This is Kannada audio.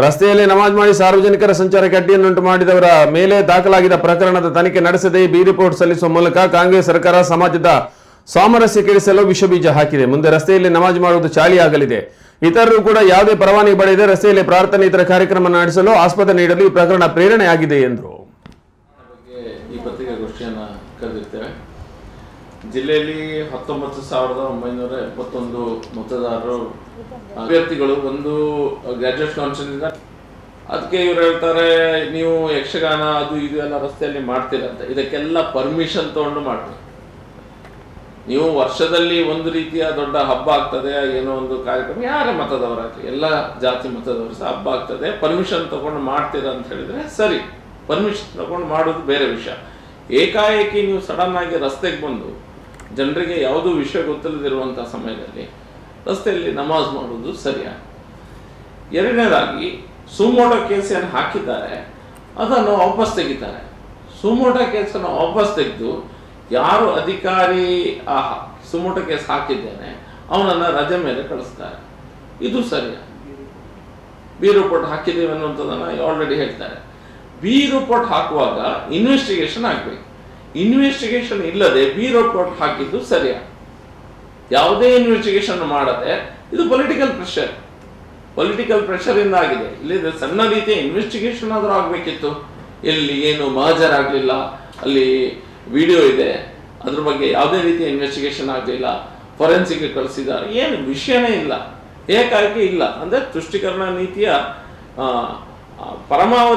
ರಸ್ತೆಯಲ್ಲಿ ನಮಾಜ್ ಮಾಡಿ ಸಾರ್ವಜನಿಕರ ಸಂಚಾರಕ್ಕೆ ಅಡ್ಡಿಯನ್ನುಂಟು ಮಾಡಿದವರ ಮೇಲೆ ದಾಖಲಾಗಿದ್ದ ಪ್ರಕರಣದ ತನಿಖೆ ನಡೆಸದೆ ಬಿ ರಿಪೋರ್ಟ್ ಸಲ್ಲಿಸುವ ಮೂಲಕ ಕಾಂಗ್ರೆಸ್ ಸರ್ಕಾರ ಸಮಾಜದ ಸಾಮರಸ್ಯ ಕೆಡಿಸಲು ವಿಷಬೀಜ ಹಾಕಿದೆ. ಮುಂದೆ ರಸ್ತೆಯಲ್ಲಿ ನಮಾಜ್ ಮಾಡುವುದು ಚಾಲಿಯಾಗಲಿದೆ. ಇತರರು ಕೂಡ ಯಾವುದೇ ಪರವಾನಗಿ ಪಡೆಯದೆ ರಸ್ತೆಯಲ್ಲಿ ಪ್ರಾರ್ಥನೆ ಇತರ ಕಾರ್ಯಕ್ರಮ ನಡೆಸಲು ಆಸ್ಪದ ನೀಡಲು ಈ ಪ್ರಕರಣ ಪ್ರೇರಣೆಯಾಗಿದೆ ಎಂದರು. ಈ ಪತ್ರಿಕಾಗೋಷ್ಠಿಯನ್ನು ಕರೆದಿರ್ತೇವೆ. ಜಿಲ್ಲೆಯಲ್ಲಿ 19,971 ಮತದಾರರು ಅಭ್ಯರ್ಥಿಗಳು ಒಂದು ಗ್ರಾಜುಯೇಟ್ ಕೌನ್ಸಿಲಿಂದ. ಅದಕ್ಕೆ ಇವ್ರು ಹೇಳ್ತಾರೆ ನೀವು ಯಕ್ಷಗಾನ ಅದು ಇದು ಎಲ್ಲ ರಸ್ತೆಯಲ್ಲಿ ಮಾಡ್ತೀರಂತ. ಇದಕ್ಕೆಲ್ಲ ಪರ್ಮಿಷನ್ ತಗೊಂಡು ಮಾಡ್ತೀವಿ. ನೀವು ವರ್ಷದಲ್ಲಿ ಒಂದು ರೀತಿಯ ದೊಡ್ಡ ಹಬ್ಬ ಆಗ್ತದೆ, ಏನೋ ಒಂದು ಕಾರ್ಯಕ್ರಮ, ಯಾರೇ ಮತದವರಾಗಲಿ ಎಲ್ಲ ಜಾತಿ ಮತದವರು ಸಹ ಹಬ್ಬ ಆಗ್ತದೆ, ಪರ್ಮಿಷನ್ ತಗೊಂಡು ಮಾಡ್ತೀರ ಅಂತ ಹೇಳಿದ್ರೆ ಸರಿ, ಪರ್ಮಿಷನ್ ತಗೊಂಡು ಮಾಡೋದು ಬೇರೆ ವಿಷಯ. ಏಕಾಏಕಿ ನೀವು ಸಡನ್ ಆಗಿ ರಸ್ತೆಗೆ ಬಂದು ಜನರಿಗೆ ಯಾವುದೂ ವಿಷಯ ಗೊತ್ತಿಲ್ಲದಿರುವಂಥ ಸಮಯದಲ್ಲಿ ರಸ್ತೆಯಲ್ಲಿ ನಮಾಜ್ ಮಾಡೋದು ಸರಿಯಾಗಿ. ಎರಡನೇದಾಗಿ ಸುಮೋಟೋ ಕೇಸನ್ನು ಹಾಕಿದ್ದಾರೆ, ಅದನ್ನು ವಾಪಸ್ ತೆಗಿತಾರೆ. ಸುಮೋಟೋ ಕೇಸನ್ನು ವಾಪಸ್ ತೆಗೆದು ಯಾರು ಅಧಿಕಾರಿ ಆ ಸುಮೋಟೋ ಕೇಸ್ ಹಾಕಿದ್ದೇನೆ ಅವನನ್ನು ರಜೆ ಮೇಲೆ ಕಳಿಸ್ತಾರೆ. ಇದು ಸರಿಯಾಗಿ. ಬಿ ರಿಪೋರ್ಟ್ ಹಾಕಿದ್ದೇವೆ ಅನ್ನುವಂಥದ್ದನ್ನು ಆಲ್ರೆಡಿ ಹೇಳ್ತಾರೆ. ಬಿ ರಿಪೋರ್ಟ್ ಹಾಕುವಾಗ ಇನ್ವೆಸ್ಟಿಗೇಷನ್ ಆಗಬೇಕು. ಇನ್ವೆಸ್ಟಿಗೇಷನ್ ಇಲ್ಲದೆ ಬಿ ರಿಪೋರ್ಟ್ ಹಾಕಿದ್ದು ಸರಿಯಾಗಿ. ಯಾವುದೇ ಇನ್ವೆಸ್ಟಿಗೇಷನ್ ಮಾಡದೆ ಇದು ಪೊಲಿಟಿಕಲ್ ಪ್ರೆಷರ್ ಇಂದ ಆಗಿದೆ. ಇಲ್ಲಿ ಸಣ್ಣ ರೀತಿಯ ಇನ್ವೆಸ್ಟಿಗೇಷನ್ ಆದರೂ ಆಗಬೇಕಿತ್ತು. ಎಲ್ಲಿ ಏನು ಮಹಜರ್ ಆಗಲಿಲ್ಲ, ಅಲ್ಲಿ ವಿಡಿಯೋ ಇದೆ, ಅದ್ರ ಬಗ್ಗೆ ಯಾವುದೇ ರೀತಿಯ ಇನ್ವೆಸ್ಟಿಗೇಷನ್ ಆಗಲಿಲ್ಲ, ಫೊರೆನ್ಸಿಕ್ಗೆ ಕಳಿಸಿದ್ದಾರೆ, ಏನು ವಿಷಯನೇ ಇಲ್ಲ, ಏಕಾಏಕಿ ಇಲ್ಲ. ಅಂದರೆ ತುಷ್ಟೀಕರಣ ನೀತಿಯ ಪರಮಾವಧಿ